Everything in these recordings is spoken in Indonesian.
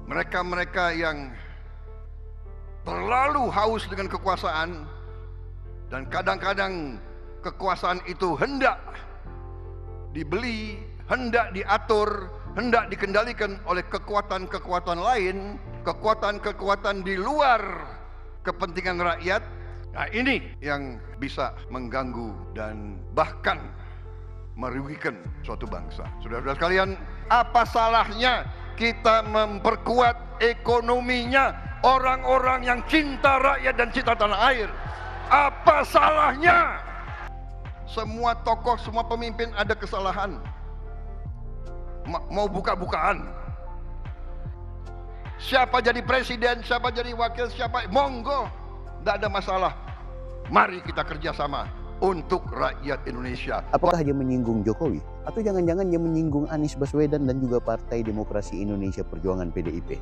mereka-mereka yang terlalu haus dengan kekuasaan, dan kadang-kadang kekuasaan itu hendak dibeli, hendak diatur, hendak dikendalikan oleh kekuatan-kekuatan lain, kekuatan-kekuatan di luar kepentingan rakyat. Nah, ini yang bisa mengganggu dan bahkan merugikan suatu bangsa. Saudara-saudara sekalian, apa salahnya kita memperkuat ekonominya orang-orang yang cinta rakyat dan cinta tanah air? Apa salahnya? Semua tokoh, semua pemimpin ada kesalahan. Mau buka-bukaan. Siapa jadi presiden, siapa jadi wakil, siapa, monggo, tidak ada masalah. Mari kita kerjasama untuk rakyat Indonesia. Apakah dia menyinggung Jokowi? Atau jangan-jangan dia menyinggung Anies Baswedan dan juga Partai Demokrasi Indonesia Perjuangan PDIP?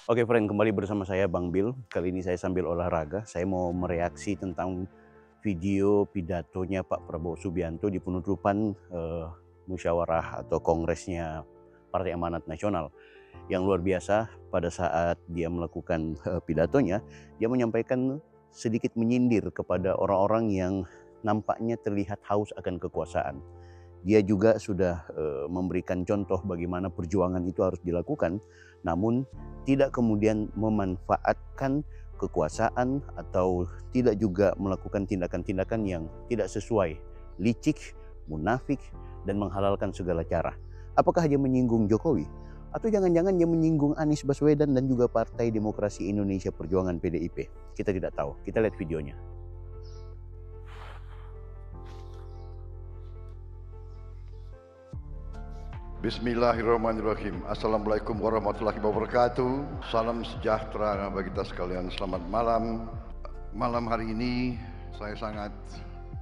Oke friend, kembali bersama saya Bang Bill. Kali ini saya sambil olahraga. Saya mau mereaksi tentang video pidatonya Pak Prabowo Subianto di penutupan musyawarah atau kongresnya Partai Amanat Nasional. Yang luar biasa, pada saat dia melakukan pidatonya, dia menyampaikan sedikit menyindir kepada orang-orang yang nampaknya terlihat haus akan kekuasaan. Dia juga sudah memberikan contoh bagaimana perjuangan itu harus dilakukan, namun tidak kemudian memanfaatkan kekuasaan atau tidak juga melakukan tindakan-tindakan yang tidak sesuai, licik, munafik, dan menghalalkan segala cara. Apakah dia menyinggung Jokowi? Atau jangan-jangan dia menyinggung Anies Baswedan dan juga Partai Demokrasi Indonesia Perjuangan PDIP? Kita tidak tahu. Kita lihat videonya. Bismillahirrahmanirrahim. Assalamualaikum warahmatullahi wabarakatuh. Salam sejahtera bagi kita sekalian. Selamat malam. Malam hari ini saya sangat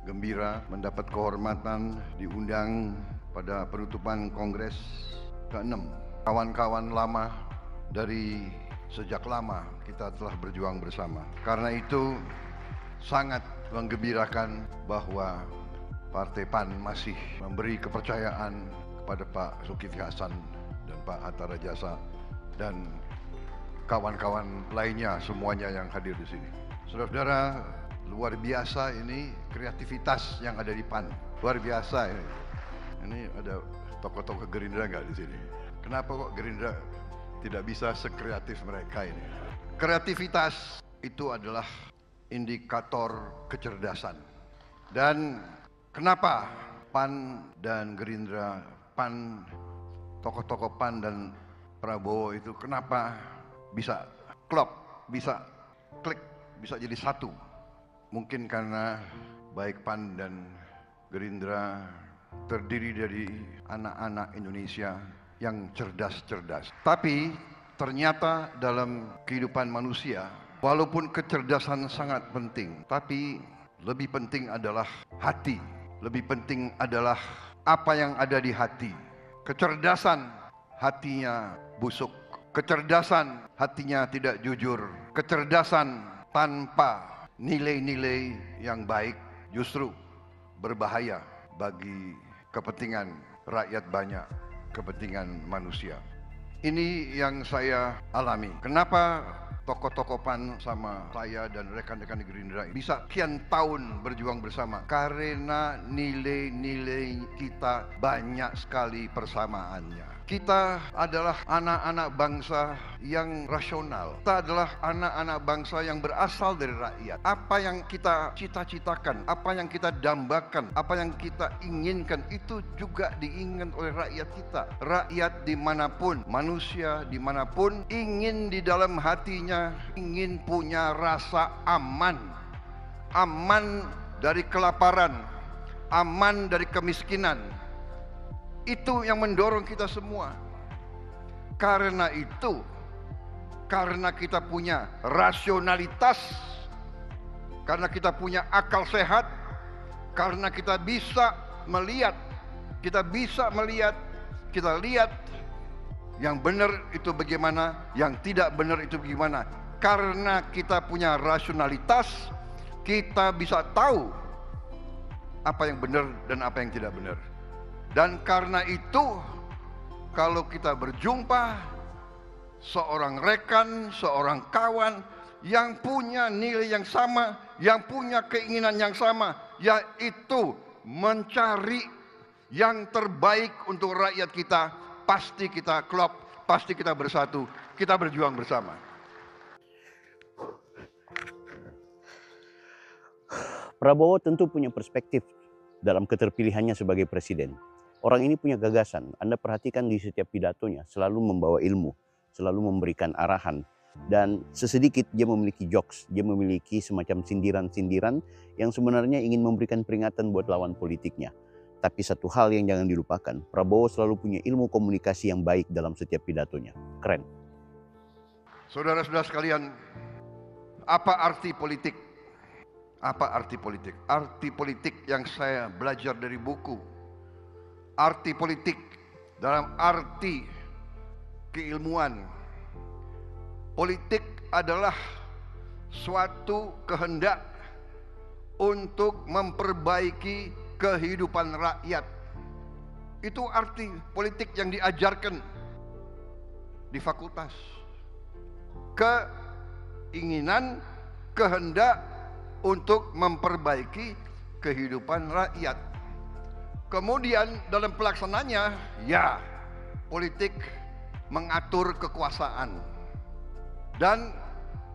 gembira mendapat kehormatan diundang pada penutupan Kongres ke-6. Kawan-kawan lama dari sejak lama kita telah berjuang bersama. Karena itu sangat menggembirakan bahwa Partai PAN masih memberi kepercayaan kepada Pak Zulkifli Hasan dan Pak Hatta Rajasa dan kawan-kawan lainnya semuanya yang hadir di sini. Saudara-saudara, luar biasa ini kreativitas yang ada di PAN. Luar biasa ini. Ini ada tokoh-tokoh Gerindra nggak di sini? Kenapa kok Gerindra tidak bisa sekreatif mereka ini? Kreativitas itu adalah indikator kecerdasan. Dan kenapa PAN dan Gerindra, PAN, tokoh-tokoh PAN dan Prabowo itu kenapa bisa klop, bisa klik, bisa jadi satu? Mungkin karena baik PAN dan Gerindra terdiri dari anak-anak Indonesia yang cerdas-cerdas. Tapi ternyata dalam kehidupan manusia, walaupun kecerdasan sangat penting, tapi lebih penting adalah hati. Lebih penting adalah apa yang ada di hati. Kecerdasan hatinya busuk. Kecerdasan hatinya tidak jujur. Kecerdasan tanpa nilai-nilai yang baik justru berbahaya bagi kepentingan rakyat banyak, kepentingan manusia. Ini yang saya alami. Kenapa tokoh-tokoh PAN sama saya dan rekan-rekan Gerindra bisa sekian tahun berjuang bersama? Karena nilai-nilai kita banyak sekali persamaannya. Kita adalah anak-anak bangsa yang rasional. Kita adalah anak-anak bangsa yang berasal dari rakyat. Apa yang kita cita-citakan, apa yang kita dambakan, apa yang kita inginkan, itu juga diinginkan oleh rakyat kita. Rakyat dimanapun, manusia dimanapun, ingin di dalam hatinya, ingin punya rasa aman. Aman dari kelaparan, aman dari kemiskinan. Itu yang mendorong kita semua. Karena itu, karena kita punya rasionalitas, karena kita punya akal sehat, karena kita bisa melihat, kita lihat yang benar itu bagaimana, yang tidak benar itu bagaimana. Karena kita punya rasionalitas, kita bisa tahu apa yang benar dan apa yang tidak benar. Dan karena itu kalau kita berjumpa seorang rekan, seorang kawan yang punya nilai yang sama, yang punya keinginan yang sama, yaitu mencari yang terbaik untuk rakyat kita, pasti kita klop, pasti kita bersatu, kita berjuang bersama. Prabowo tentu punya perspektif dalam keterpilihannya sebagai presiden. Orang ini punya gagasan. Anda perhatikan di setiap pidatonya selalu membawa ilmu, selalu memberikan arahan, dan sesedikit dia memiliki jokes, dia memiliki semacam sindiran-sindiran yang sebenarnya ingin memberikan peringatan buat lawan politiknya. Tapi satu hal yang jangan dilupakan, Prabowo selalu punya ilmu komunikasi yang baik dalam setiap pidatonya. Keren. Saudara-saudara sekalian, apa arti politik? Apa arti politik? Arti politik yang saya belajar dari buku. Arti politik dalam arti keilmuan. Politik adalah suatu kehendak untuk memperbaiki kehidupan rakyat. Itu arti politik yang diajarkan di fakultas. Keinginan, kehendak untuk memperbaiki kehidupan rakyat. Kemudian dalam pelaksananya, ya, politik mengatur kekuasaan. Dan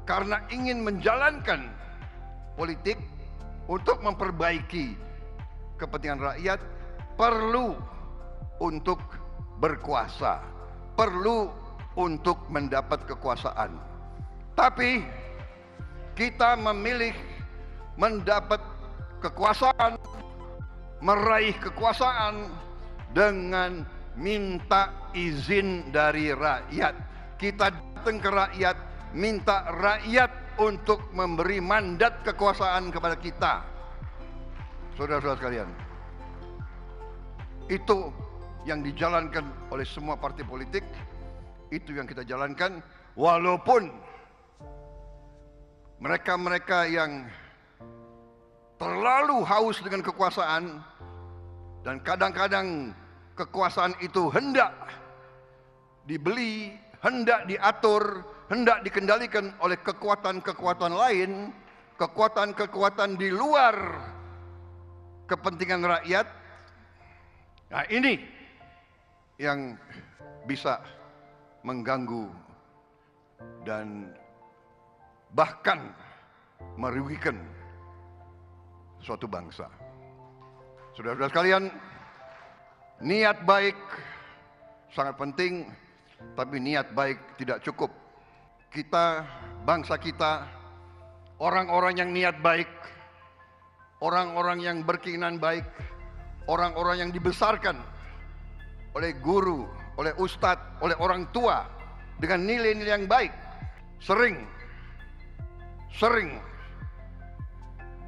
karena ingin menjalankan politik untuk memperbaiki kepentingan rakyat, perlu untuk berkuasa, perlu untuk mendapat kekuasaan. Tapi kita memilih mendapat kekuasaan, meraih kekuasaan dengan minta izin dari rakyat. Kita datang ke rakyat, minta rakyat untuk memberi mandat kekuasaan kepada kita. Saudara-saudara sekalian, itu yang dijalankan oleh semua partai politik, itu yang kita jalankan, walaupun mereka-mereka yang terlalu haus dengan kekuasaan, dan kadang-kadang kekuasaan itu hendak dibeli, hendak diatur, hendak dikendalikan oleh kekuatan-kekuatan lain, kekuatan-kekuatan di luar kepentingan rakyat. Nah, ini yang bisa mengganggu dan bahkan merugikan suatu bangsa. Saudara-saudara sekalian, niat baik sangat penting, tapi niat baik tidak cukup. Kita, bangsa kita, orang-orang yang niat baik, orang-orang yang berkeinginan baik, orang-orang yang dibesarkan oleh guru, oleh ustadz, oleh orang tua dengan nilai-nilai yang baik, sering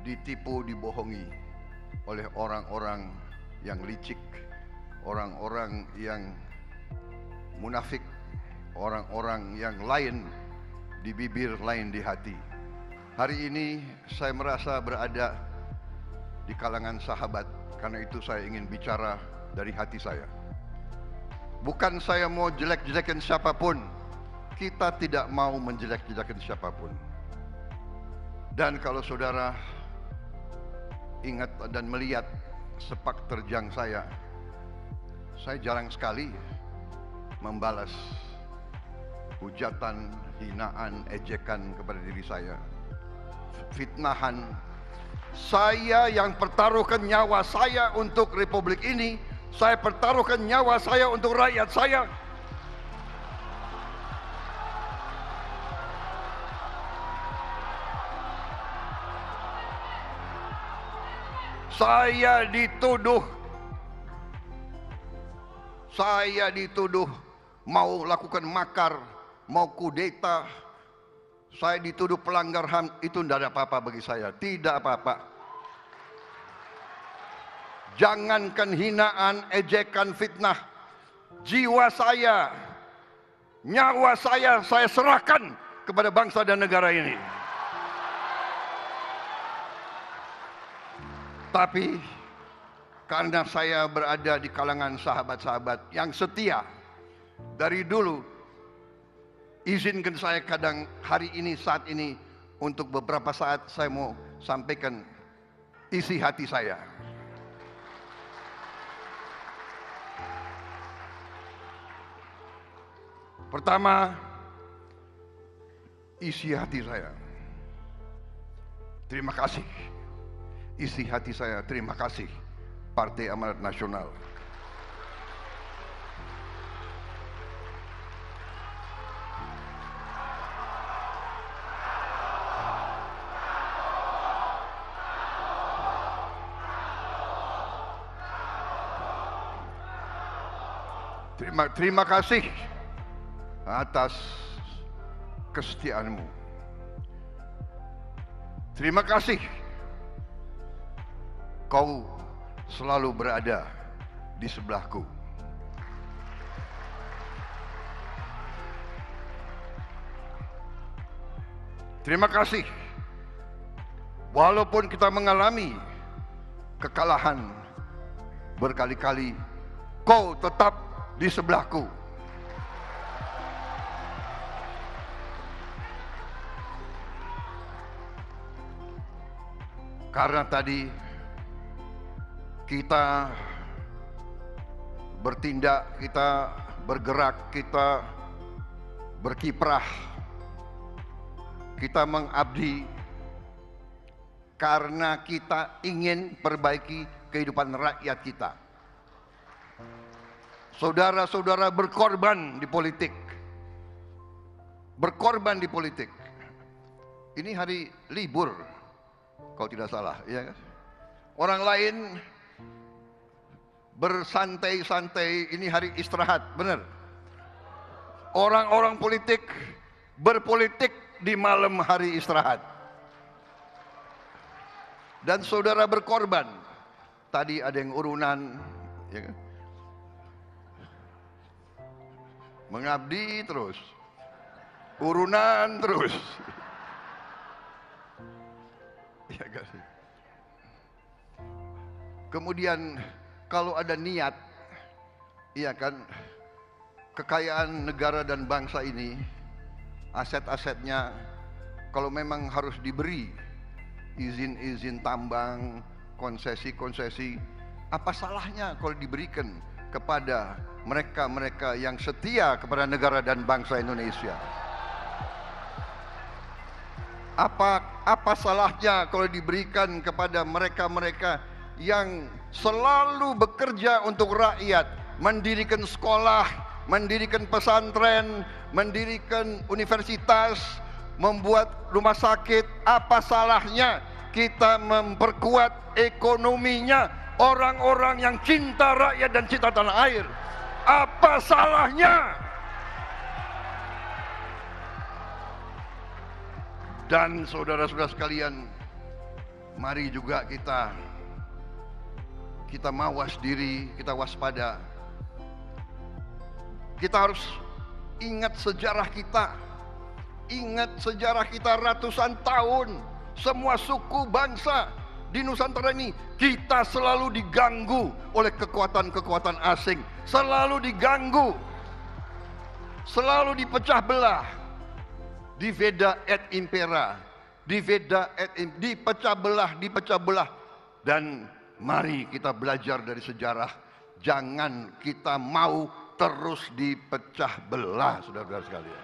ditipu, dibohongi oleh orang-orang yang licik, orang-orang yang munafik, orang-orang yang lain di bibir, lain di hati. Hari ini saya merasa berada di kalangan sahabat, karena itu saya ingin bicara dari hati saya. Bukan saya mau jelek-jelekin siapapun, kita tidak mau menjelek-jelekin siapapun. Dan kalau saudara ingat dan melihat sepak terjang saya jarang sekali membalas hujatan, hinaan, ejekan kepada diri saya, fitnahan. Saya yang pertaruhkan nyawa saya untuk republik ini, saya pertaruhkan nyawa saya untuk rakyat saya. Saya dituduh mau lakukan makar, mau kudeta. Saya dituduh pelanggar HAM, itu tidak ada apa-apa bagi saya, tidak apa-apa. Jangankan hinaan, ejekan, fitnah, jiwa saya, nyawa saya serahkan kepada bangsa dan negara ini. Tapi karena saya berada di kalangan sahabat-sahabat yang setia, Dari dulu, izinkan saya kadang hari ini, saat ini, untuk beberapa saat saya mau sampaikan isi hati saya. Pertama, isi hati saya. Terima kasih. Isi hati saya, terima kasih Partai Amanat Nasional. Terima kasih atas kesetiaanmu. Terima kasih kau selalu berada di sebelahku. Terima kasih walaupun kita mengalami kekalahan berkali-kali, kau tetap di sebelahku. Karena tadi kita bertindak, kita bergerak, kita berkiprah, kita mengabdi karena kita ingin perbaiki kehidupan rakyat kita. Saudara-saudara berkorban di politik. Berkorban di politik. Ini hari libur, kalau tidak salah, ya kan? Orang lain bersantai-santai, ini hari istirahat, benar. Orang-orang politik berpolitik di malam hari istirahat. Dan saudara berkorban. Tadi ada yang urunan, ya kan? Mengabdi terus, urunan terus. Ya kan? Kemudian kalau ada niat, iya kan, kekayaan negara dan bangsa ini, aset-asetnya, kalau memang harus diberi izin-izin tambang, konsesi-konsesi, apa salahnya kalau diberikan kepada mereka-mereka yang setia kepada negara dan bangsa Indonesia? Apa salahnya kalau diberikan kepada mereka-mereka yang selalu bekerja untuk rakyat, mendirikan sekolah, mendirikan pesantren, mendirikan universitas, membuat rumah sakit? Apa salahnya kita memperkuat ekonominya orang-orang yang cinta rakyat dan cinta tanah air? Apa salahnya? Dan saudara-saudara sekalian, mari juga kita mawas diri, kita waspada. Kita harus ingat sejarah kita. Ingat sejarah kita ratusan tahun. Semua suku bangsa di Nusantara ini, kita selalu diganggu oleh kekuatan-kekuatan asing. Selalu diganggu. Selalu dipecah belah. Diveda et impera. Dipecah belah. Dan mari kita belajar dari sejarah. Jangan kita mau terus dipecah belah, saudara-saudara sekalian.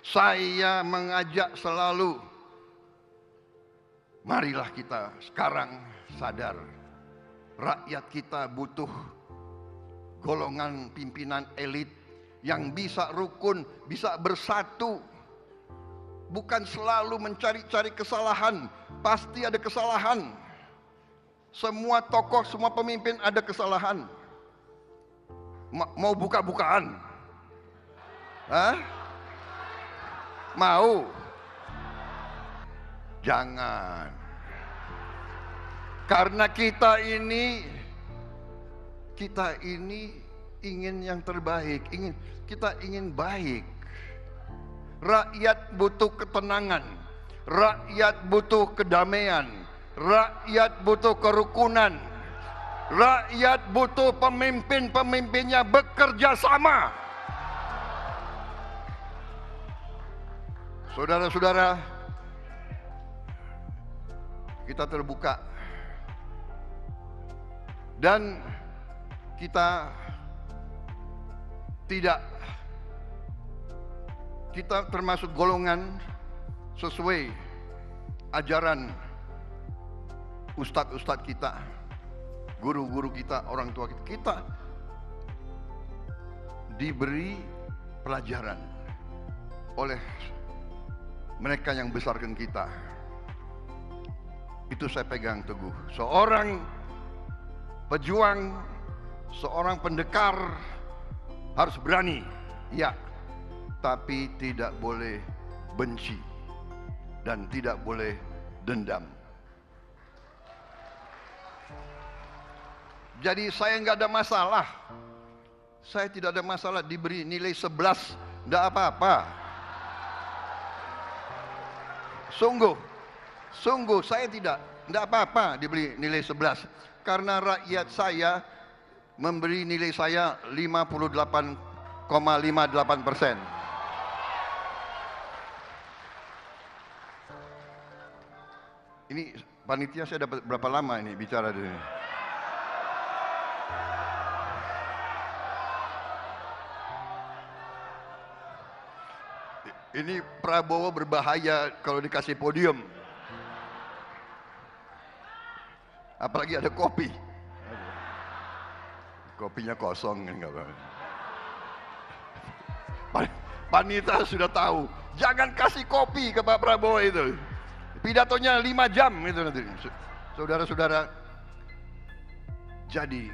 Saya mengajak selalu, marilah kita sekarang sadar, rakyat kita butuh golongan pimpinan elit yang bisa rukun, bisa bersatu. Bukan selalu mencari-cari kesalahan, pasti ada kesalahan. Semua tokoh, semua pemimpin ada kesalahan. Mau buka-bukaan? Hah? Mau? Jangan. Karena kita ini ingin yang terbaik, kita ingin baik. Rakyat butuh ketenangan, rakyat butuh kedamaian, rakyat butuh kerukunan. Rakyat butuh pemimpin-pemimpinnya bekerja sama. Saudara-saudara, kita terbuka dan kita termasuk golongan sesuai ajaran ustadz-ustadz kita, guru-guru kita, orang tua kita. Kita diberi pelajaran oleh mereka yang besarkan kita. Itu saya pegang teguh. Seorang pejuang, seorang pendekar harus berani, ya, tapi tidak boleh benci dan tidak boleh dendam. Jadi saya nggak ada masalah. Saya tidak ada masalah diberi nilai 11, nggak apa-apa. Sungguh saya tidak apa-apa diberi nilai 11. Karena rakyat saya memberi nilai saya 58,58%. Ini panitia saya dapat berapa lama ini bicara di sini? Ini Prabowo berbahaya kalau dikasih podium. Apalagi ada kopi. Kopinya kosong kan, nggak apa-apa. Panitia sudah tahu, jangan kasih kopi ke Pak Prabowo itu. Pidatonya 5 jam itu nanti. Saudara-saudara, jadi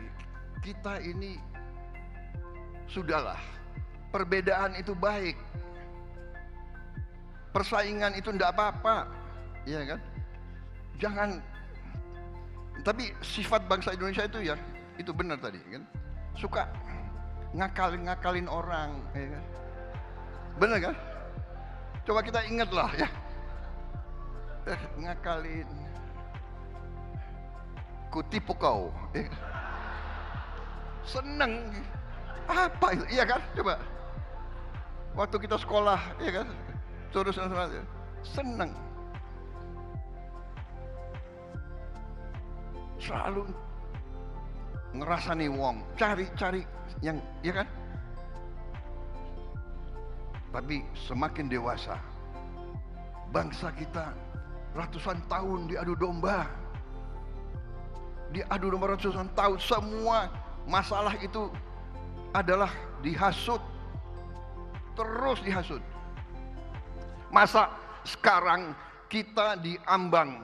kita ini sudahlah, perbedaan itu baik. Persaingan itu enggak apa-apa, ya kan? Jangan. Tapi sifat bangsa Indonesia itu ya, itu benar tadi kan? Suka ngakalin orang, ya kan? Benar kan? Coba kita ingatlah ya. Ngakalin. Kutipu kau. Ya. Seneng. Apa itu? Iya kan? Coba. Waktu kita sekolah, ya kan? Terus seneng, selalu ngerasani wong, cari yang, ya kan? Tapi semakin dewasa, bangsa kita ratusan tahun diadu domba, ratusan tahun, semua masalah itu adalah dihasut, terus dihasut. Masa sekarang kita diambang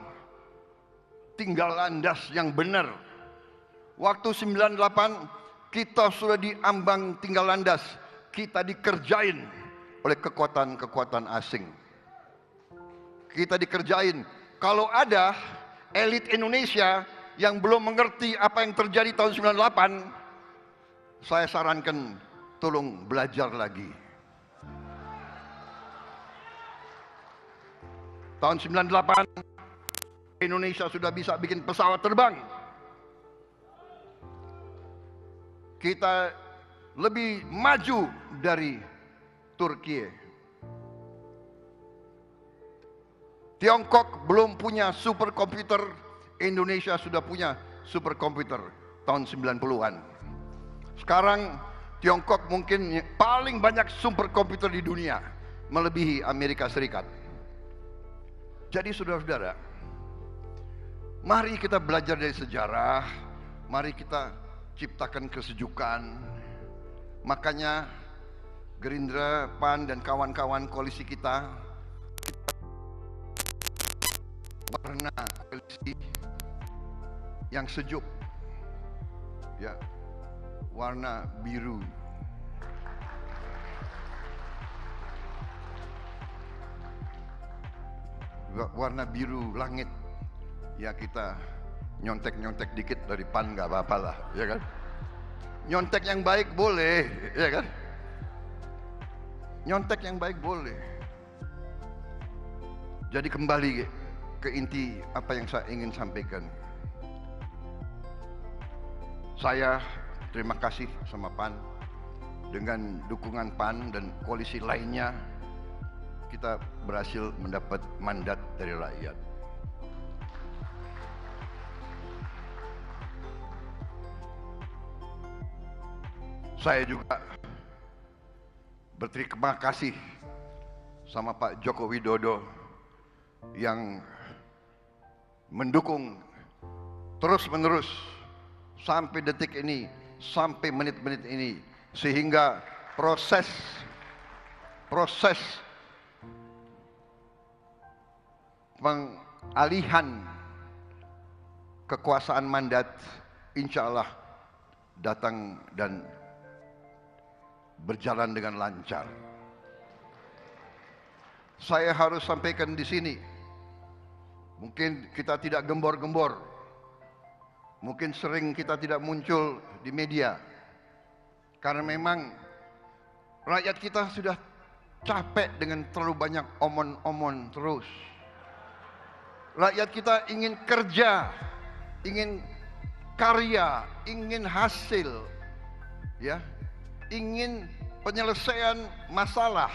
tinggal landas yang benar. Waktu 98 kita sudah diambang tinggal landas, kita dikerjain oleh kekuatan-kekuatan asing. Kita dikerjain. Kalau ada elit Indonesia yang belum mengerti apa yang terjadi tahun 98, saya sarankan tolong belajar lagi. Tahun 98 Indonesia sudah bisa bikin pesawat terbang. Kita lebih maju dari Turki. Tiongkok belum punya superkomputer, Indonesia sudah punya superkomputer tahun 90-an. Sekarang Tiongkok mungkin paling banyak superkomputer di dunia, melebihi Amerika Serikat. Jadi saudara-saudara, mari kita belajar dari sejarah, mari kita ciptakan kesejukan. Makanya Gerindra, PAN dan kawan-kawan koalisi kita warna koalisi yang sejuk, ya, warna biru. Warna biru langit, ya kita nyontek-nyontek dikit dari PAN nggak apa-apa lah, ya kan? Nyontek yang baik boleh, ya kan? Nyontek yang baik boleh. Jadi kembali ke inti apa yang saya ingin sampaikan. Saya terima kasih sama PAN. Dengan dukungan PAN dan koalisi lainnya, kita berhasil mendapat mandat dari rakyat. Saya juga berterima kasih sama Pak Joko Widodo yang mendukung terus-menerus sampai detik ini, sampai menit-menit ini, sehingga proses pengalihan kekuasaan mandat insya Allah datang dan berjalan dengan lancar. Saya harus sampaikan di sini, mungkin kita tidak gembor-gembor, mungkin sering kita tidak muncul di media, karena memang rakyat kita sudah capek dengan terlalu banyak omon-omon terus. Rakyat kita ingin kerja, ingin karya, ingin hasil, ya, ingin penyelesaian masalah.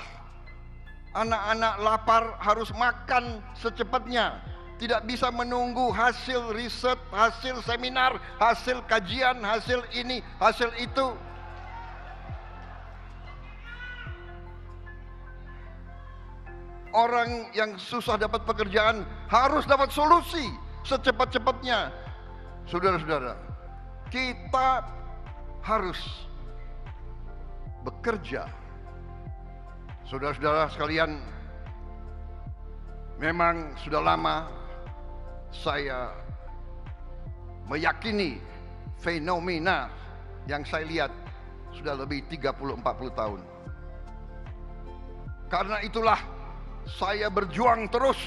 Anak-anak lapar harus makan secepatnya, tidak bisa menunggu hasil riset, hasil seminar, hasil kajian, hasil ini, hasil itu. Orang yang susah dapat pekerjaan harus dapat solusi secepat-cepatnya. Saudara-saudara, kita harus bekerja. Saudara-saudara sekalian, memang sudah lama saya meyakini fenomena yang saya lihat sudah lebih 30-40 tahun. Karena itulah saya berjuang terus,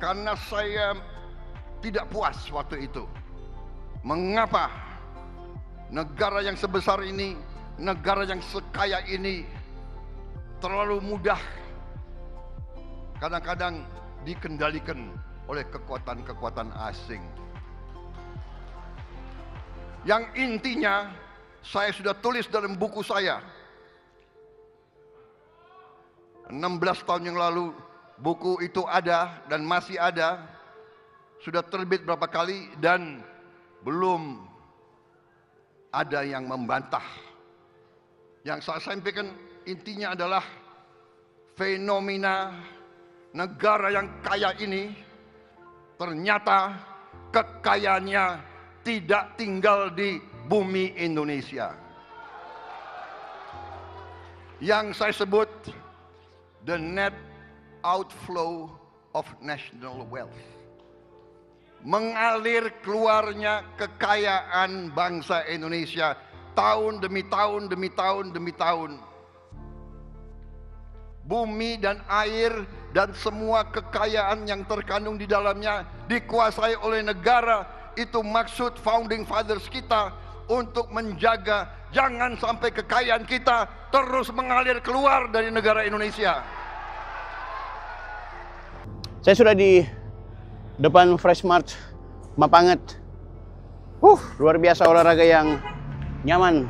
karena saya tidak puas waktu itu. Mengapa negara yang sebesar ini, negara yang sekaya ini terlalu mudah kadang-kadang dikendalikan oleh kekuatan-kekuatan asing. Yang intinya saya sudah tulis dalam buku saya 16 tahun yang lalu. Buku itu ada dan masih ada, sudah terbit berapa kali dan belum ada yang membantah. Yang saya sampaikan intinya adalah fenomena negara yang kaya ini ternyata kekayaannya tidak tinggal di bumi Indonesia. Yang saya sebut the net outflow of national wealth. Mengalir keluarnya kekayaan bangsa Indonesia tahun demi tahun demi tahun demi tahun. Bumi dan air dan semua kekayaan yang terkandung di dalamnya dikuasai oleh negara. Itu maksud founding fathers kita untuk menjaga jangan sampai kekayaan kita terus mengalir keluar dari negara Indonesia. Saya sudah di depan Fresh Mart Mapanget. Luar biasa olahraga yang nyaman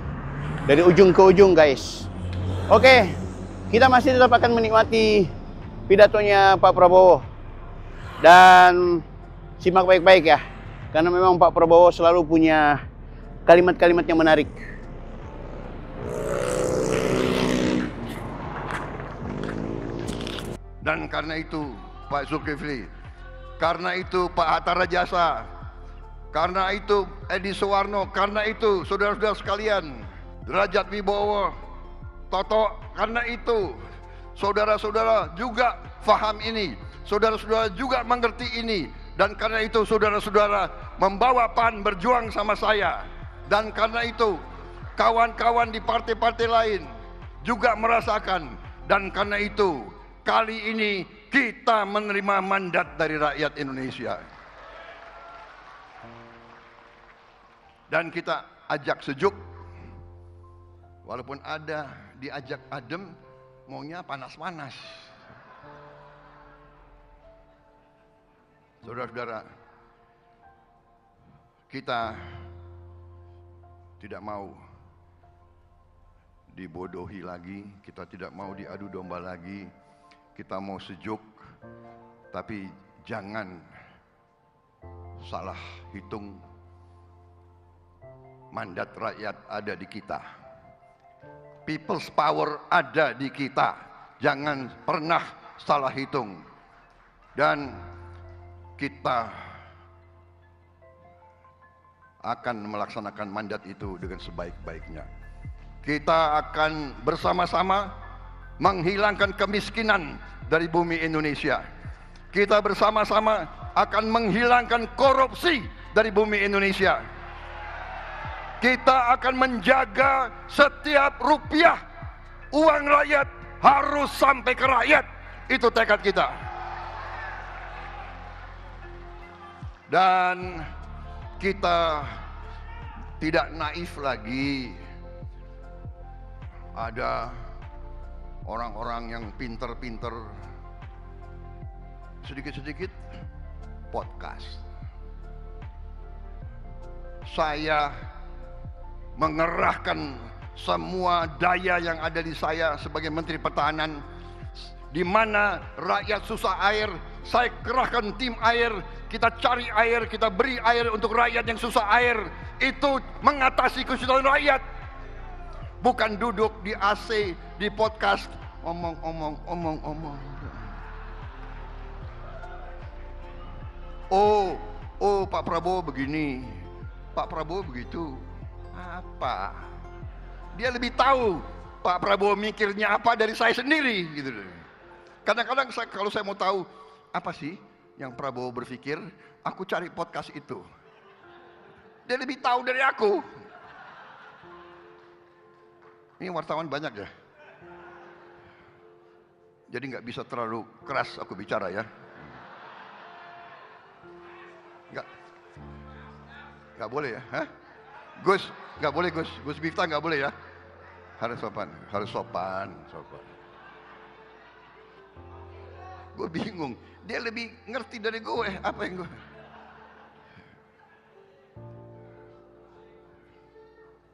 dari ujung ke ujung, guys. Oke, kita masih tetap akan menikmati pidatonya Pak Prabowo. Dan simak baik-baik ya, karena memang Pak Prabowo selalu punya kalimat-kalimat yang menarik. Dan karena itu Pak Zulkifli, karena itu Pak Hatta Rajasa, karena itu Edi Suwarno, karena itu saudara-saudara sekalian, Derajat Wibowo, Toto, karena itu saudara-saudara juga faham ini, saudara-saudara juga mengerti ini, dan karena itu saudara-saudara membawa PAN berjuang sama saya, dan karena itu kawan-kawan di partai-partai lain juga merasakan, dan karena itu kali ini kita menerima mandat dari rakyat Indonesia. Dan kita ajak sejuk, walaupun ada diajak adem, maunya panas-panas. Saudara-saudara, kita tidak mau dibodohi lagi, kita tidak mau diadu domba lagi, kita mau sejuk, tapi jangan salah hitung. Mandat rakyat ada di kita, people's power ada di kita, jangan pernah salah hitung. Dan kita akan melaksanakan mandat itu dengan sebaik-baiknya. Kita akan bersama-sama menghilangkan kemiskinan dari bumi Indonesia. Kita bersama-sama akan menghilangkan korupsi dari bumi Indonesia. Kita akan menjaga setiap rupiah uang rakyat harus sampai ke rakyat. Itu tekad kita. Dan kita tidak naif lagi. Ada orang-orang yang pinter-pinter, sedikit-sedikit podcast. Saya mengerahkan semua daya yang ada di saya sebagai Menteri Pertahanan. Di mana rakyat susah air, saya kerahkan tim air, kita cari air, kita beri air untuk rakyat yang susah air. Itu mengatasi kesusahan rakyat. Bukan duduk di AC, di podcast, omong. Oh, Pak Prabowo begini, Pak Prabowo begitu. Apa? Dia lebih tahu Pak Prabowo mikirnya apa dari saya sendiri, gitu. Kadang-kadang kalau saya mau tahu apa sih yang Prabowo berpikir, aku cari podcast itu. Dia lebih tahu dari aku. Ini wartawan banyak ya. Jadi nggak bisa terlalu keras aku bicara ya. Nggak boleh ya. Hah? Gus, nggak boleh Gus. Gus Miftah nggak boleh ya. Harus sopan. Gue bingung. Dia lebih ngerti dari gue. Apa yang gue?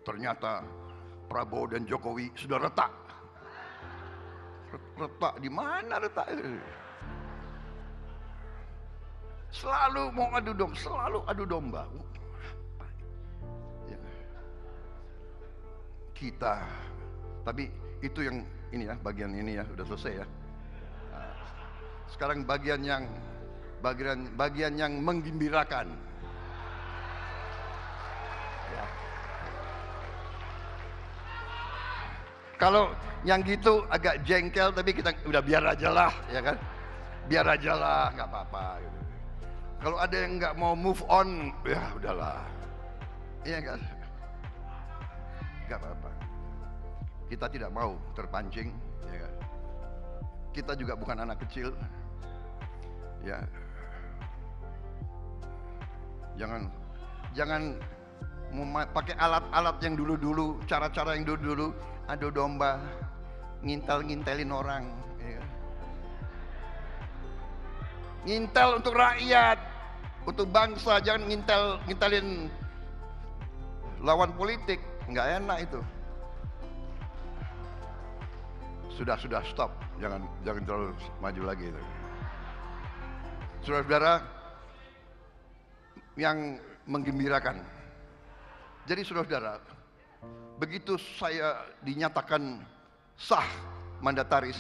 Ternyata Prabowo dan Jokowi sudah retak. Retak di mana retak? Selalu mau adu domba. Ya. Kita, tapi itu yang ini ya, bagian ini ya, udah selesai ya. Nah, sekarang bagian yang menggembirakan. Ya. Kalau yang gitu agak jengkel, tapi kita udah biar aja lah, ya kan? Biar aja lah, nggak apa-apa. Gitu. Kalau ada yang nggak mau move on, ya udahlah, iya kan? Nggak apa-apa. Kita tidak mau terpancing, ya kan? Kita juga bukan anak kecil, ya. Jangan pakai alat-alat yang dulu-dulu, cara-cara yang dulu-dulu, adu domba, ngintelin orang, ya. Ngintel untuk rakyat, untuk bangsa, jangan ngintelin lawan politik, nggak enak itu. Sudah stop, jangan terlalu maju lagi itu. Saudara-saudara yang menggembirakan. Jadi saudara-saudara, begitu saya dinyatakan sah mandataris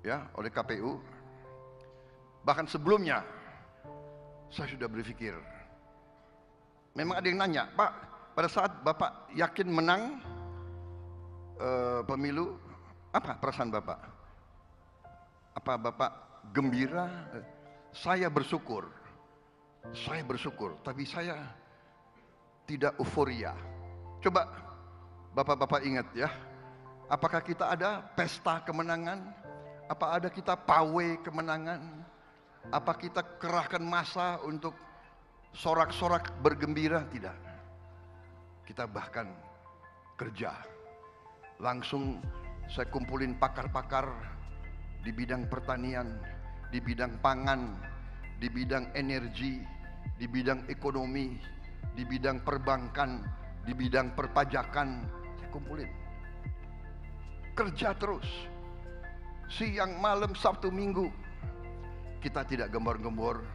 ya oleh KPU, bahkan sebelumnya saya sudah berpikir. Memang ada yang nanya, Pak, pada saat Bapak yakin menang pemilu, apa perasaan Bapak? Apa Bapak gembira? Saya bersyukur, tapi saya tidak euforia. Coba Bapak-Bapak ingat ya, apakah kita ada pesta kemenangan? Apa ada kita pawai kemenangan? Apa kita kerahkan massa untuk sorak-sorak bergembira? Tidak. Kita bahkan kerja. Langsung saya kumpulin pakar-pakar di bidang pertanian, di bidang pangan, di bidang energi, di bidang ekonomi, di bidang perbankan, di di bidang perpajakan, saya kumpulin. Kerja terus, siang, malam, Sabtu, Minggu. Kita tidak gembor-gembor,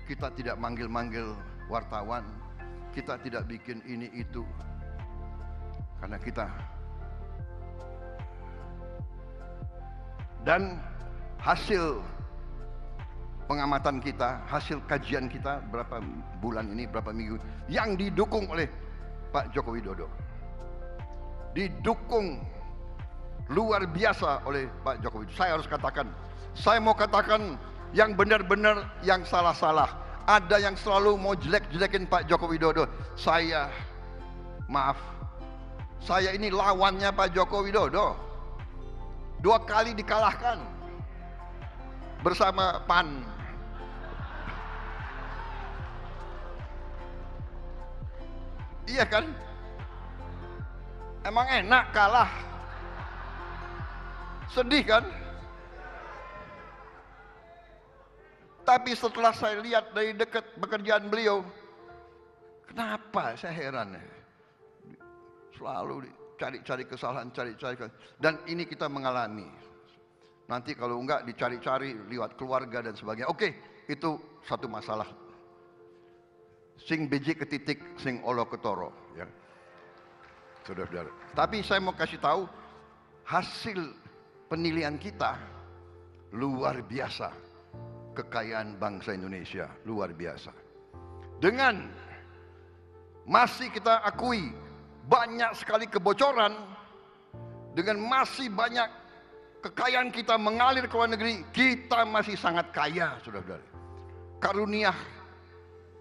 kita tidak manggil-manggil wartawan, kita tidak bikin ini itu. Karena kita, dan hasil pengamatan kita, hasil kajian kita berapa bulan ini, berapa minggu, yang didukung oleh Pak Joko Widodo, didukung luar biasa oleh Pak Joko Widodo. Saya harus katakan, saya mau katakan yang benar-benar, yang salah-salah. Ada yang selalu mau jelek-jelekin Pak Joko Widodo. Saya, maaf, saya ini lawannya Pak Joko Widodo. 2 kali dikalahkan bersama PAN. Iya kan? Emang enak kalah? Sedih kan? Tapi setelah saya lihat dari dekat pekerjaan beliau, kenapa saya heran ya? Selalu cari-cari kesalahan, cari-cari kesalahan. Dan ini kita mengalami. Nanti kalau enggak dicari-cari lewat keluarga dan sebagainya. Oke, itu satu masalah. Sing biji ke titik, sing olo ke toro. Ya. Saudara-saudara. Tapi saya mau kasih tahu, hasil penilaian kita luar biasa. Kekayaan bangsa Indonesia luar biasa. Dengan masih kita akui banyak sekali kebocoran, dengan masih banyak kekayaan kita mengalir ke luar negeri, kita masih sangat kaya, saudara-saudara. Karunia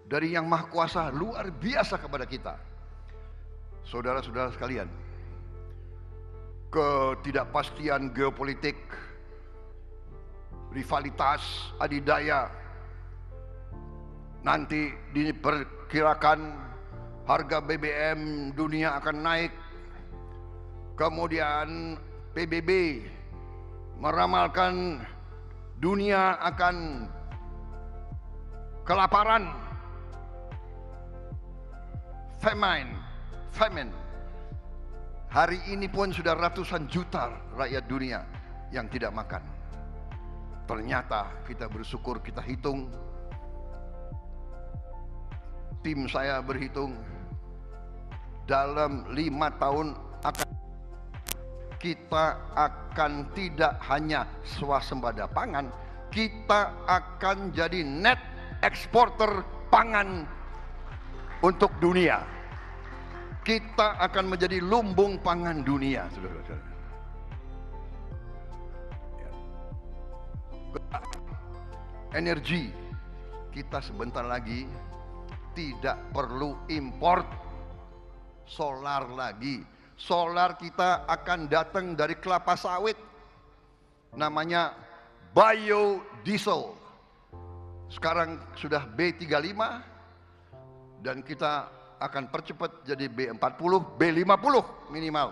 dari Yang Maha Kuasa luar biasa kepada kita. Saudara-saudara sekalian, ketidakpastian geopolitik, rivalitas, adidaya, nanti diperkirakan harga BBM dunia akan naik. Kemudian PBB meramalkan dunia akan kelaparan, famine. Hari ini pun sudah ratusan juta rakyat dunia yang tidak makan. Ternyata kita bersyukur, kita hitung, tim saya berhitung, dalam 5 tahun kita akan tidak hanya swasembada pangan, kita akan jadi net eksporter pangan untuk dunia. Kita akan menjadi lumbung pangan dunia, saudara-saudara. Energi, kita sebentar lagi tidak perlu import solar lagi. Solar kita akan datang dari kelapa sawit, namanya biodiesel. Sekarang sudah B35 dan kita akan percepat jadi B40, B50 minimal.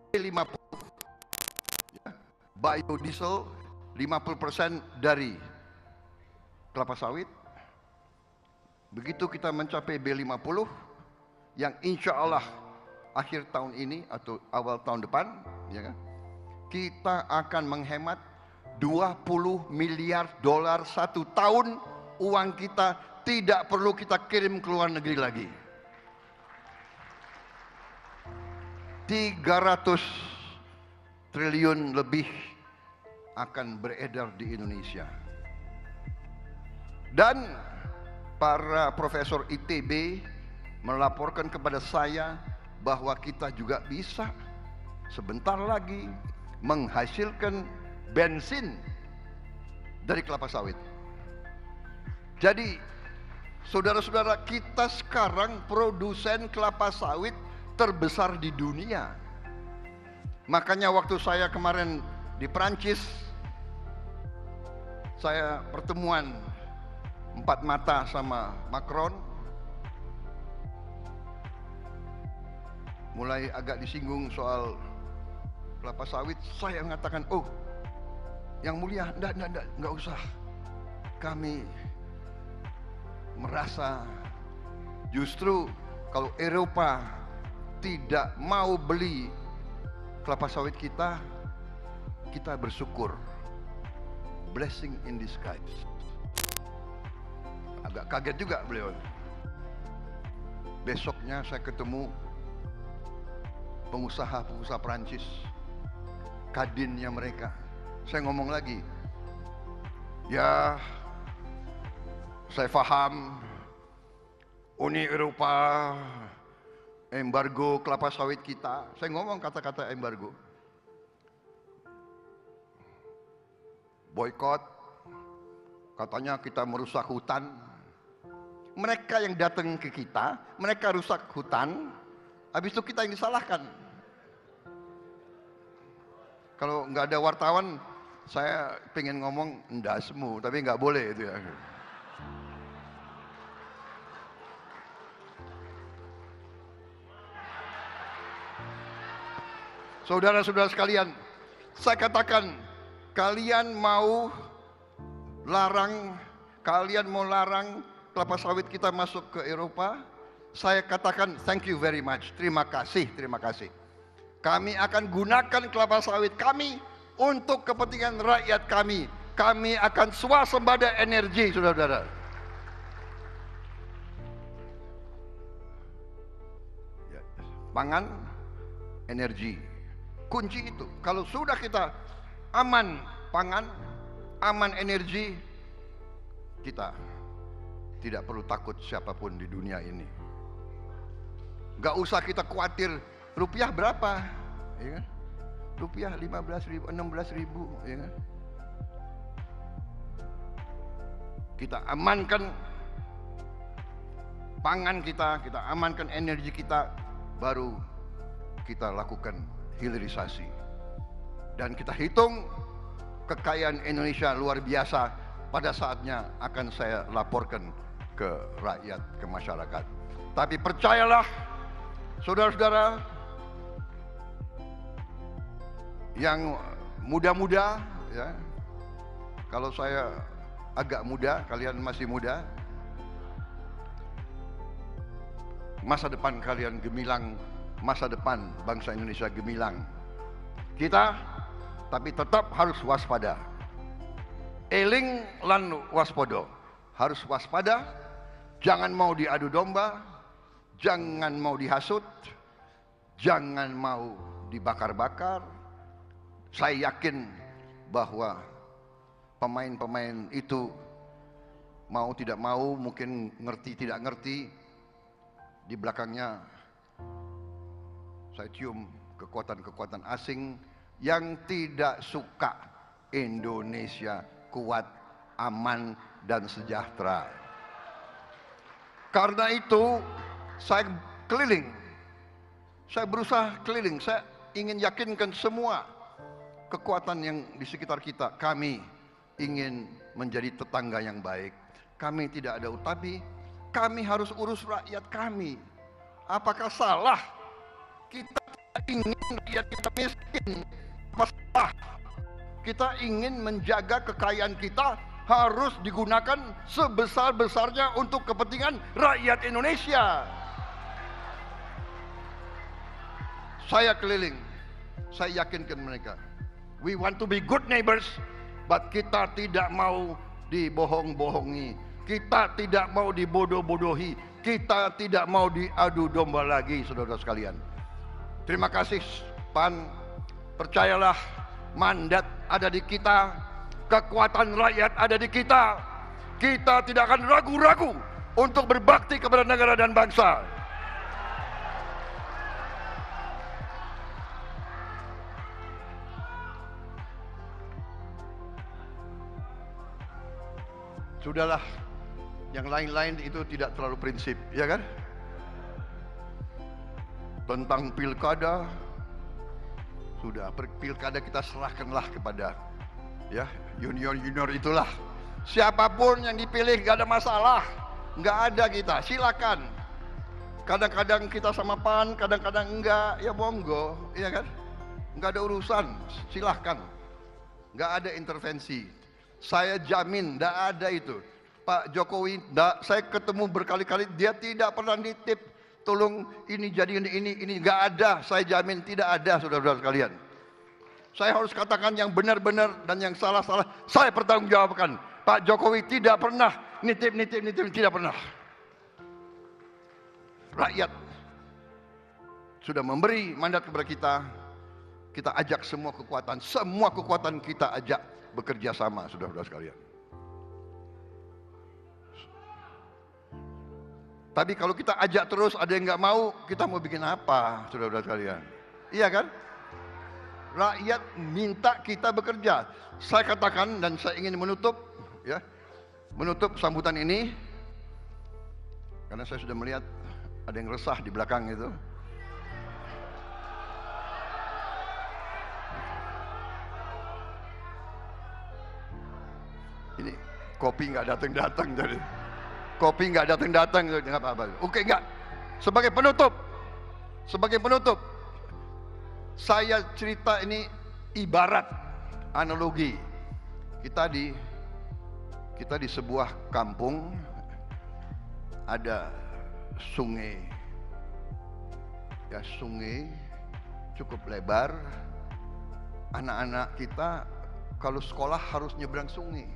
B50 ya, biodiesel 50% dari kelapa sawit. Begitu kita mencapai B50, yang insya Allah akhir tahun ini atau awal tahun depan, ya kan, kita akan menghemat $20 miliar 1 tahun. Uang kita tidak perlu kita kirim ke luar negeri lagi. 300 triliun lebih akan beredar di Indonesia. Dan para profesor ITB melaporkan kepada saya bahwa kita juga bisa sebentar lagi menghasilkan bensin dari kelapa sawit. Jadi saudara-saudara, kita sekarang produsen kelapa sawit terbesar di dunia. Makanya waktu saya kemarin di Perancis, saya pertemuan 4 mata sama Macron, mulai agak disinggung soal kelapa sawit. Saya mengatakan, oh yang mulia, enggak usah. Kami merasa Justru kalau Eropa tidak mau beli kelapa sawit kita bersyukur. Blessing in disguise. Agak kaget juga beliau. Besoknya saya ketemu pengusaha Perancis, kadinnya mereka. Saya ngomong lagi, ya saya paham Uni Eropa embargo kelapa sawit kita. Saya ngomong kata-kata embargo. Boykot, katanya kita merusak hutan. Mereka yang datang ke kita, mereka rusak hutan, habis itu kita yang disalahkan. Kalau nggak ada wartawan, saya pengen ngomong enggak semu, tapi nggak boleh itu ya. Saudara-saudara sekalian, saya katakan, kalian mau larang kelapa sawit kita masuk ke Eropa, saya katakan thank you very much, terima kasih. Kami akan gunakan kelapa sawit kami untuk kepentingan rakyat kami. Kami akan swasembada energi, saudara-saudara. Pangan, energi, kunci itu. Kalau sudah kita aman pangan, aman energi, kita tidak perlu takut siapapun di dunia ini. Gak usah kita khawatir rupiah berapa, ya kan? Rupiah 15.000, 16.000, ya kan? Kita amankan pangan kita amankan energi kita, baru kita lakukan hilirisasi. Dan kita hitung kekayaan Indonesia luar biasa, pada saatnya akan saya laporkan ke rakyat, ke masyarakat. Tapi percayalah, saudara-saudara yang muda-muda, ya, kalau saya agak muda, kalian masih muda, masa depan kalian gemilang, masa depan bangsa Indonesia gemilang. Kita tapi tetap harus waspada. Eling lan waspodo, harus waspada. Jangan mau diadu domba, jangan mau dihasut, jangan mau dibakar-bakar. Saya yakin bahwa pemain-pemain itu mau tidak mau, mungkin ngerti tidak ngerti, di belakangnya saya cium kekuatan-kekuatan asing yang tidak suka Indonesia kuat, aman, dan sejahtera. Karena itu saya keliling, saya berusaha keliling, saya ingin yakinkan semua kekuatan yang di sekitar kita, kami ingin menjadi tetangga yang baik. Kami tidak ada utapi, kami harus urus rakyat kami. Apakah salah kita ingin rakyat kita miskin? Masalah kita ingin menjaga kekayaan kita harus digunakan sebesar-besarnya untuk kepentingan rakyat Indonesia. Saya keliling, saya yakinkan mereka, we want to be good neighbors, but kita tidak mau dibohong-bohongi, kita tidak mau dibodoh-bodohi, kita tidak mau diadu domba lagi, saudara sekalian. Terima kasih PAN, percayalah, mandat ada di kita, kekuatan rakyat ada di kita. Kita tidak akan ragu-ragu untuk berbakti kepada negara dan bangsa. Sudahlah, yang lain-lain itu tidak terlalu prinsip, ya kan? Tentang pilkada, sudah pilkada kita serahkanlah kepada junior itulah. Siapapun yang dipilih gak ada masalah, nggak ada kita, silakan. Kadang-kadang kita sama PAN, kadang-kadang enggak, ya monggo, ya kan? Nggak ada urusan, silahkan. Nggak ada intervensi. Saya jamin nggak ada itu. Pak Jokowi, saya ketemu berkali-kali, dia tidak pernah nitip, tolong ini jadi ini, nggak ada, saya jamin tidak ada, saudara-saudara sekalian. Saya harus katakan yang benar-benar dan yang salah-salah, saya pertanggungjawabkan. Pak Jokowi tidak pernah nitip, tidak pernah. Rakyat sudah memberi mandat kepada kita ajak semua kekuatan kita ajak bekerja sama, saudara-saudara sekalian. Tapi kalau kita ajak terus ada yang nggak mau, kita mau bikin apa, saudara-saudara sekalian? Iya kan? Rakyat minta kita bekerja. Saya katakan dan saya ingin menutup sambutan ini karena saya sudah melihat ada yang resah di belakang itu. Ini kopi nggak datang jadi. Kopi nggak datang, nggak apa-apa. Oke, nggak. Sebagai penutup, saya cerita ini ibarat analogi. Kita di sebuah kampung ada sungai, sungai cukup lebar. Anak-anak kita kalau sekolah harus nyebrang sungai,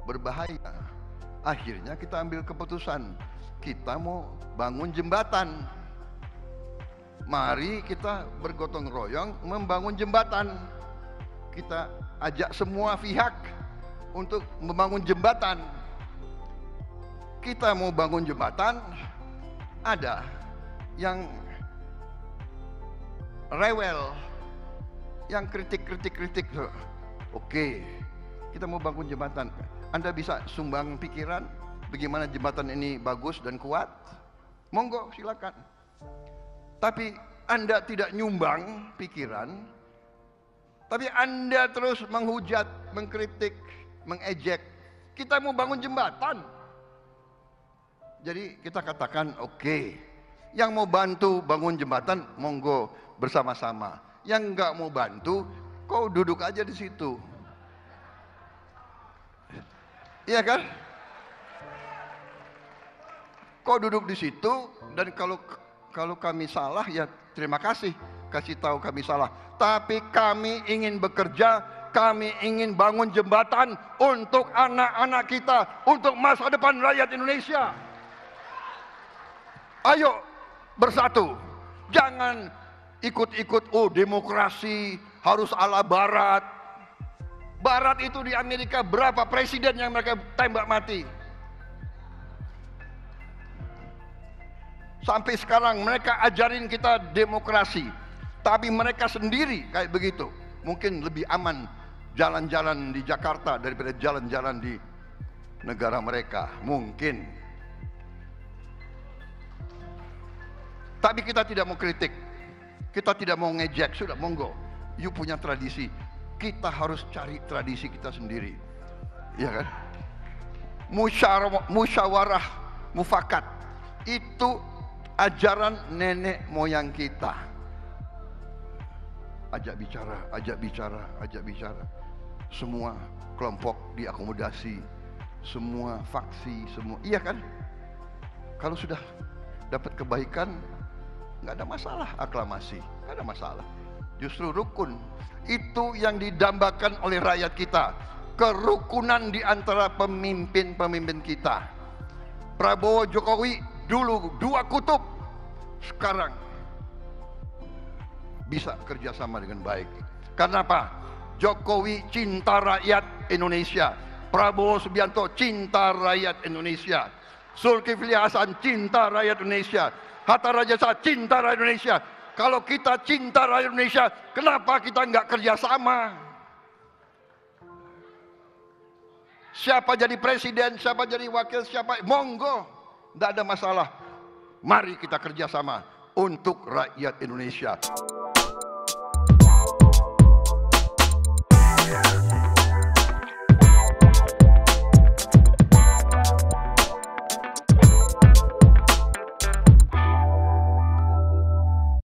berbahaya. Akhirnya kita ambil keputusan, kita mau bangun jembatan. Mari kita bergotong royong membangun jembatan. Kita ajak semua pihak untuk membangun jembatan. Kita mau bangun jembatan, ada yang rewel, yang kritik. Oke, kita mau bangun jembatan. Anda bisa sumbang pikiran bagaimana jembatan ini bagus dan kuat, monggo silakan. Tapi Anda tidak nyumbang pikiran, tapi Anda terus menghujat, mengkritik, mengejek. Kita mau bangun jembatan. Jadi kita katakan oke, yang mau bantu bangun jembatan monggo bersama-sama. Yang nggak mau bantu, kau duduk aja di situ. Iya kan? Kau duduk di situ dan kalau kami salah ya terima kasih, kasih tahu kami salah. Tapi kami ingin bekerja, kami ingin bangun jembatan untuk anak-anak kita, untuk masa depan rakyat Indonesia. Ayo bersatu, jangan ikut-ikut demokrasi harus ala barat. Barat itu di Amerika berapa presiden yang mereka tembak mati? Sampai sekarang mereka ajarin kita demokrasi, tapi mereka sendiri kayak begitu. Mungkin lebih aman jalan-jalan di Jakarta daripada jalan-jalan di negara mereka, mungkin. Tapi kita tidak mau kritik, kita tidak mau ngejek, sudah monggo. You punya tradisi. Kita harus cari tradisi kita sendiri, ya kan? Musyawarah mufakat itu ajaran nenek moyang kita. Ajak bicara. Semua kelompok diakomodasi, semua faksi, semua, iya kan? Kalau sudah dapat kebaikan, nggak ada masalah aklamasi, nggak ada masalah. Justru rukun itu yang didambakan oleh rakyat kita, kerukunan di antara pemimpin-pemimpin kita. Prabowo Jokowi dulu dua kutub, sekarang bisa kerjasama dengan baik. Karena apa? Jokowi cinta rakyat Indonesia, Prabowo Subianto cinta rakyat Indonesia, Zulkifli Hasan cinta rakyat Indonesia, Hatta Rajasa cinta rakyat Indonesia. Kalau kita cinta rakyat Indonesia, kenapa kita nggak kerjasama? Siapa jadi presiden, siapa jadi wakil, siapa, monggo, nggak ada masalah. Mari kita kerjasama untuk rakyat Indonesia.